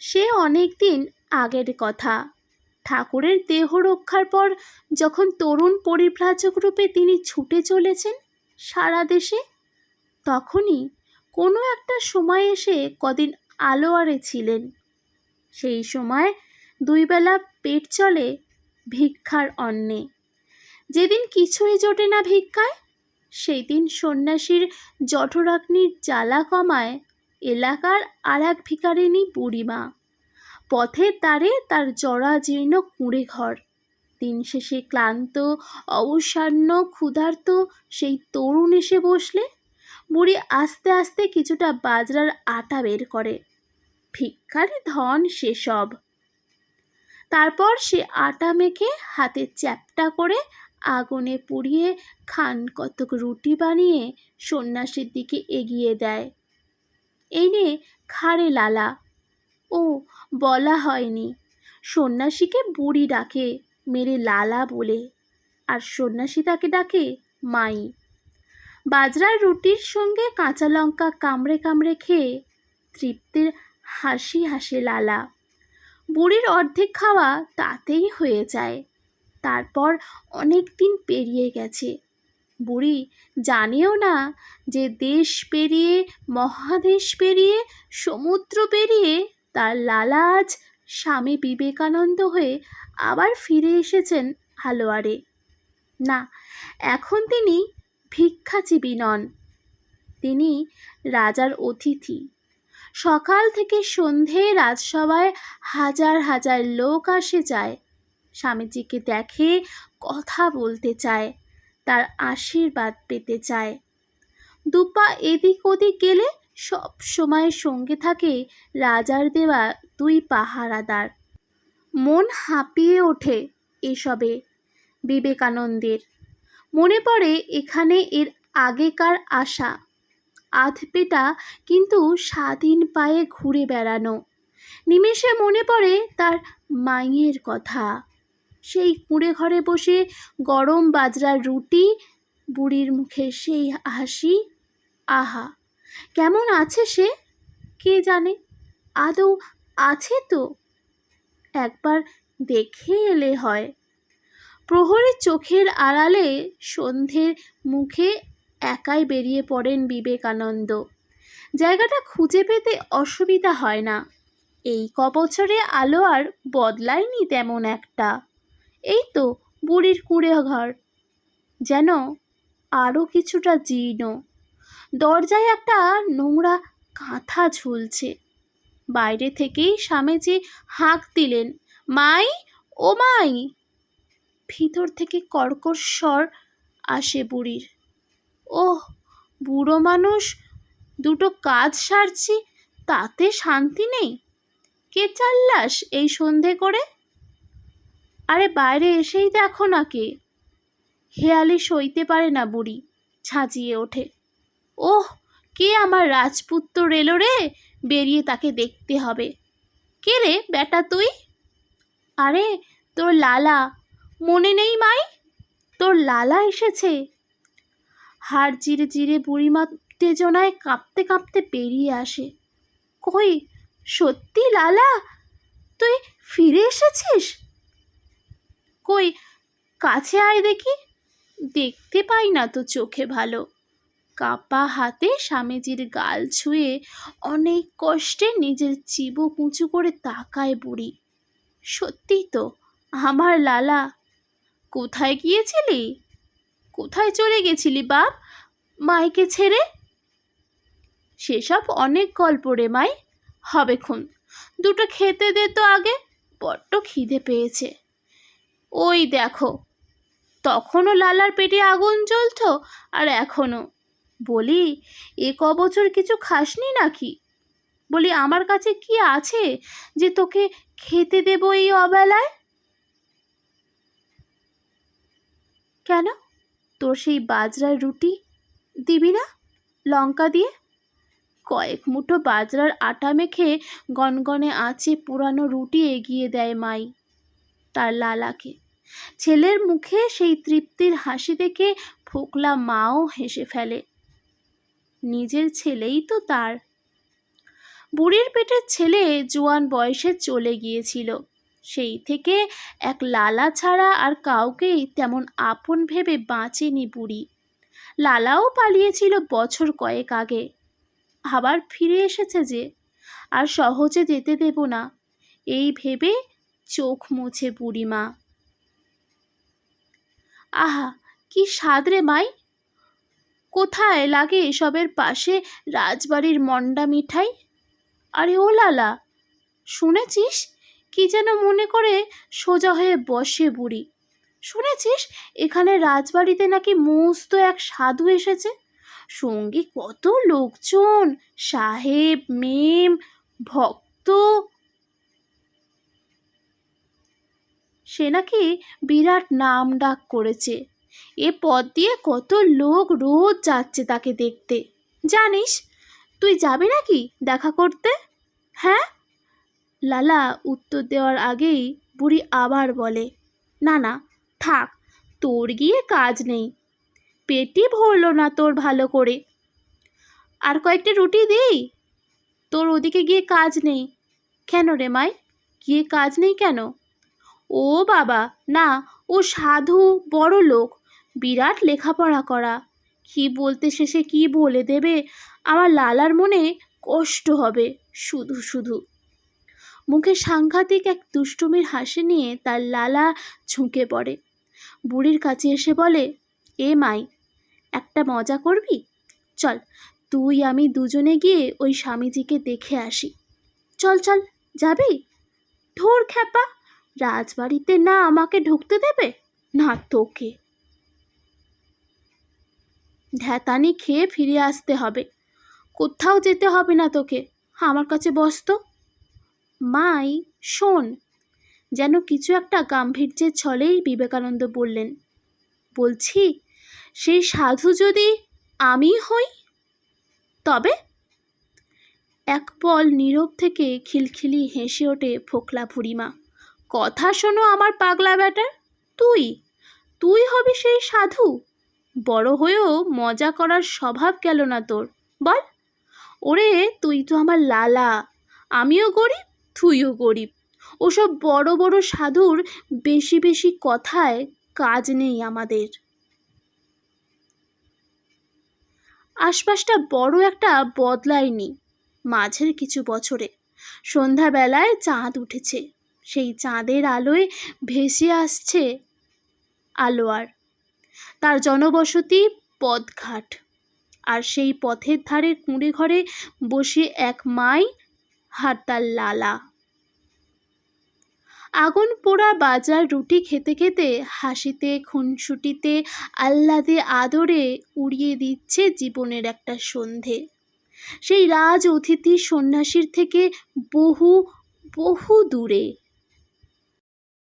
সে অনেক দিন আগের কথা। ঠাকুরের দেহ রক্ষার পর যখন তরুণ পরিব্রাজক রূপে তিনি ছুটে চলেছেন সারা দেশে, তখনই কোনো একটা সময় এসে কদিন আলোয়ারে ছিলেন। সেই সময় দুই বেলা পেট চলে ভিক্ষার অন্নে। যেদিন কিছুই জোটে না ভিক্ষায়, সেই দিন সন্ন্যাসীর জঠরাগ্নির জ্বালা কমায় এলাকার আর এক ভিখারিনী বুড়িমা। পথের ধারে তার জরাজীর্ণ কুঁড়ে ঘর। দিন শেষে ক্লান্ত, অবসান্ন, ক্ষুধার্ত সেই তরুণ এসে বসলে বুড়ি আস্তে আস্তে কিছুটা বাজরার আটা বের করে। ভিক্ষারি ধন সেসব। তারপর সে আটা মেখে হাতে চ্যাপ্টা করে আগুনে পুড়িয়ে খান কতক রুটি বানিয়ে সন্ন্যাসীর দিকে এগিয়ে দেয়। এই নে খারে লালা। ও বলা হয়নি, সন্ন্যাসীকে বুড়ি ডাকে মেরে লালা বলে, আর সন্ন্যাসী তাকে ডাকে মাই। বাজরার রুটির সঙ্গে কাঁচা লঙ্কা কামড়ে কামড়ে খেয়ে তৃপ্তির হাসি হাসে লালা। বুড়ির অর্ধেক খাওয়া তাতেই হয়ে যায়। তারপর অনেক দিন পেরিয়ে গেছে। বুড়ি জানেও না যে দেশ পেরিয়ে, মহাদেশ পেরিয়ে, সমুদ্র পেরিয়ে তার লালা আজ স্বামী বিবেকানন্দ হয়ে আবার ফিরে এসেছেন আলোয়ারে। না, এখন তিনি ভিক্ষাজীবী নন, তিনি রাজার অতিথি। সকাল থেকে সন্ধে রাজসভায় হাজার হাজার লোক আসে যায়, স্বামীজিকে দেখে, কথা বলতে চায়, তার আশীর্বাদ পেতে চায়। দুপা এদিক ওদিক গেলে সব সময় সঙ্গে থাকে রাজার দেওয়া দুই পাহারাদার। মন হাঁপিয়ে ওঠে এসবে বিবেকানন্দের। মনে পড়ে এখানে এর আগেকার আশা, আধপেটা কিন্তু স্বাধীন পায়ে ঘুরে বেড়ানো। নিমেষে মনে পড়ে তার মাইয়ের কথা, সেই কুঁড়ে ঘরে বসে গরম বাজরার রুটি, বুড়ির মুখে সেই হাসি। আহা, কেমন আছে সে কে জানে, আদৌ আছে তো? একবার দেখে এলে হয়। প্রহরীর চোখের আড়ালে সন্ধ্যের মুখে একাই বেরিয়ে পড়েন বিবেকানন্দ। জায়গাটা খুঁজে পেতে অসুবিধা হয় না। এই কবছরে আলো আর বদলায়নি তেমন একটা। এই তো বুড়ির কুঁড়ে ঘর, যেন আরও কিছুটা জীর্ণ। দরজায় একটা নোংরা কাঁথা ঝুলছে। বাইরে থেকেই স্বামীজি হাঁক দিলেন, মাই, ও মাই। ভিতর থেকে কর্কশ স্বর আসে বুড়ির, ওহ বুড়ো মানুষ, দুটো কাজ সারছি তাতে শান্তি নেই? কে চাল্লাস এই সন্ধে করে? আরে বাইরে এসেই দেখো না কে। হেয়ালি সইতে পারে না বুড়ি, ঝাঁঝিয়ে ওঠে, ওহ কে আমার রাজপুত্র এলো রে, বেরিয়ে তাকে দেখতে হবে। কে রে বেটা তুই? আরে তোর লালা, মনে নেই মাই, তোর লালা এসেছে। হাড় জিরে জিরে বুড়িমা উত্তেজনায় কাঁপতে কাঁপতে বেরিয়ে আসে। কই, সত্যি লালা, তুই ফিরে এসেছিস? কই, কাছে আয় দেখি। দেখতে পাই না তো চোখে ভালো। কাঁপা হাতে স্বামীজির গাল ছুঁয়ে অনেক কষ্টে নিজের চিবুক উঁচু করে তাকায় বুড়ি। সত্যি তো আমার লালা। কোথায় গিয়েছিলি? কোথায় চলে গেছিলি বাপ মাইকে ছেড়ে? সেসব অনেক গল্প রে মাই, হবেক্ষণ। দুটো খেতে দে তো আগে, বড্ড খিদে পেয়েছে। ওই দেখো, তখনও লালার পেটে আগুন জ্বলতো আর এখনো। বলি, এ কবছর কিছু খাসনি নাকি? বলি, আমার কাছে কি আছে যে তোকে খেতে দেব এই অবেলায়? কেন, তোর সেই বাজরার রুটি দিবি না লঙ্কা দিয়ে? কয়েক মুঠো বাজরার আটা মেখে গনগনে আঁচে পুরানো রুটি এগিয়ে দেয় মাই তার লালাকে। ছেলের মুখে সেই তৃপ্তির হাসি দেখে ফোকলা মাও হেসে ফেলে। নিজের ছেলেই তো তার। বুড়ির পেটের ছেলে জোয়ান বয়সে চলে গিয়েছিল। সেই থেকে এক লালা ছাড়া আর কাউকেই তেমন আপন ভেবে বাঁচেনি বুড়ি। লালাও পালিয়েছিল বছর কয়েক আগে, আবার ফিরে এসেছে যে, আর সহজে যেতে দেব না এই ভেবে চোখ মুছে বুড়িমা। আহা, কি স্বাদ রে মাই! কোথায় লাগে এসবের পাশে রাজবাড়ির মন্ডা মিঠাই? আরে ও লালা, শুনেছিস? কি যেন মনে করে সোজা হয়ে বসে বুড়ি। শুনেছিস এখানে রাজবাড়িতে নাকি মস্ত এক সাধু এসেছে, সঙ্গে কত লোকজন, সাহেব, মেম, ভক্ত। সে নাকি বিরাট নাম ডাক করেছে। এ পথ দিয়ে কত লোক রোজ যাচ্ছে তাকে দেখতে। জানিস, তুই যাবি নাকি দেখা করতে? হ্যাঁ? লালা উত্তর দেওয়ার আগেই বুড়ি আবার বলে, না না থাক, তোর গিয়ে কাজ নেই, পেটই ভরল না তোর ভালো করে। আর কয়েকটা রুটি দিই? তোর ওদিকে গিয়ে কাজ নেই কেন রে মাই? গিয়ে কাজ নেই কেন? ও বাবা না, ও সাধু, বড় লোক, বিরাট লেখাপড়া করা, কি বলতে শেষে কি বলে দেবে, আমার লালার মনে কষ্ট হবে শুধু শুধু। মুখে সাংঘাতিক এক দুষ্টুমির হাসি নিয়ে তার লালা ঝুঁকে পড়ে, বুড়ির কাছে এসে বলে, এ মাই, একটা মজা করবি? চল, তুই আমি দুজনে গিয়ে ওই স্বামীজিকে দেখে আসি। চল চল, যাবি? ধুর খ্যাপা, রাজবাড়িতে না আমাকে ঢুকতে দেবে, না তোকে। ধ্যাতানি খেয়ে ফিরে আসতে হবে, কোথাও যেতে হবে না তোকে, আমার কাছে বস তো। মাই শোন, যেন কিছু একটা গাম্ভীর্যের ছলেই বিবেকানন্দ বললেন, বলছি সেই সাধু যদি আমি হই তবে? এক পল নীরব থেকে খিলখিলি হেসে ওঠে ফোকলা বুড়িমা। কথা শোনো আমার পাগলা বেটার, তুই তুই হবি সেই সাধু? বড় হয়েও মজা করার স্বভাব গেল না তোর, বল? ওরে তুই তো আমার লালা, আমিও গরিব, তুইও গরিব, ওসব বড় বড় সাধুর বেশি বেশি কথায় কাজ নেই আমাদের। আশপাশটা বড় একটা বদলায়নি মাঝের কিছু বছরে। সন্ধ্যাবেলায় চাঁদ উঠেছে, সেই চাঁদের আলোয় ভেসে আসছে আলোয়ার, তার জনবসতি পথঘাট, আর সেই পথের ধারে কুঁড়ে ঘরে বসে এক মাই আর তার লালা। আগুন পোড়া বাজার রুটি খেতে খেতে, হাসিতে খুনসুটিতে আহ্লাদে আদরে উড়িয়ে দিচ্ছে জীবনের একটা সন্ধে। সেই রাজ অতিথি সন্ন্যাসীর থেকে বহু বহু দূরে।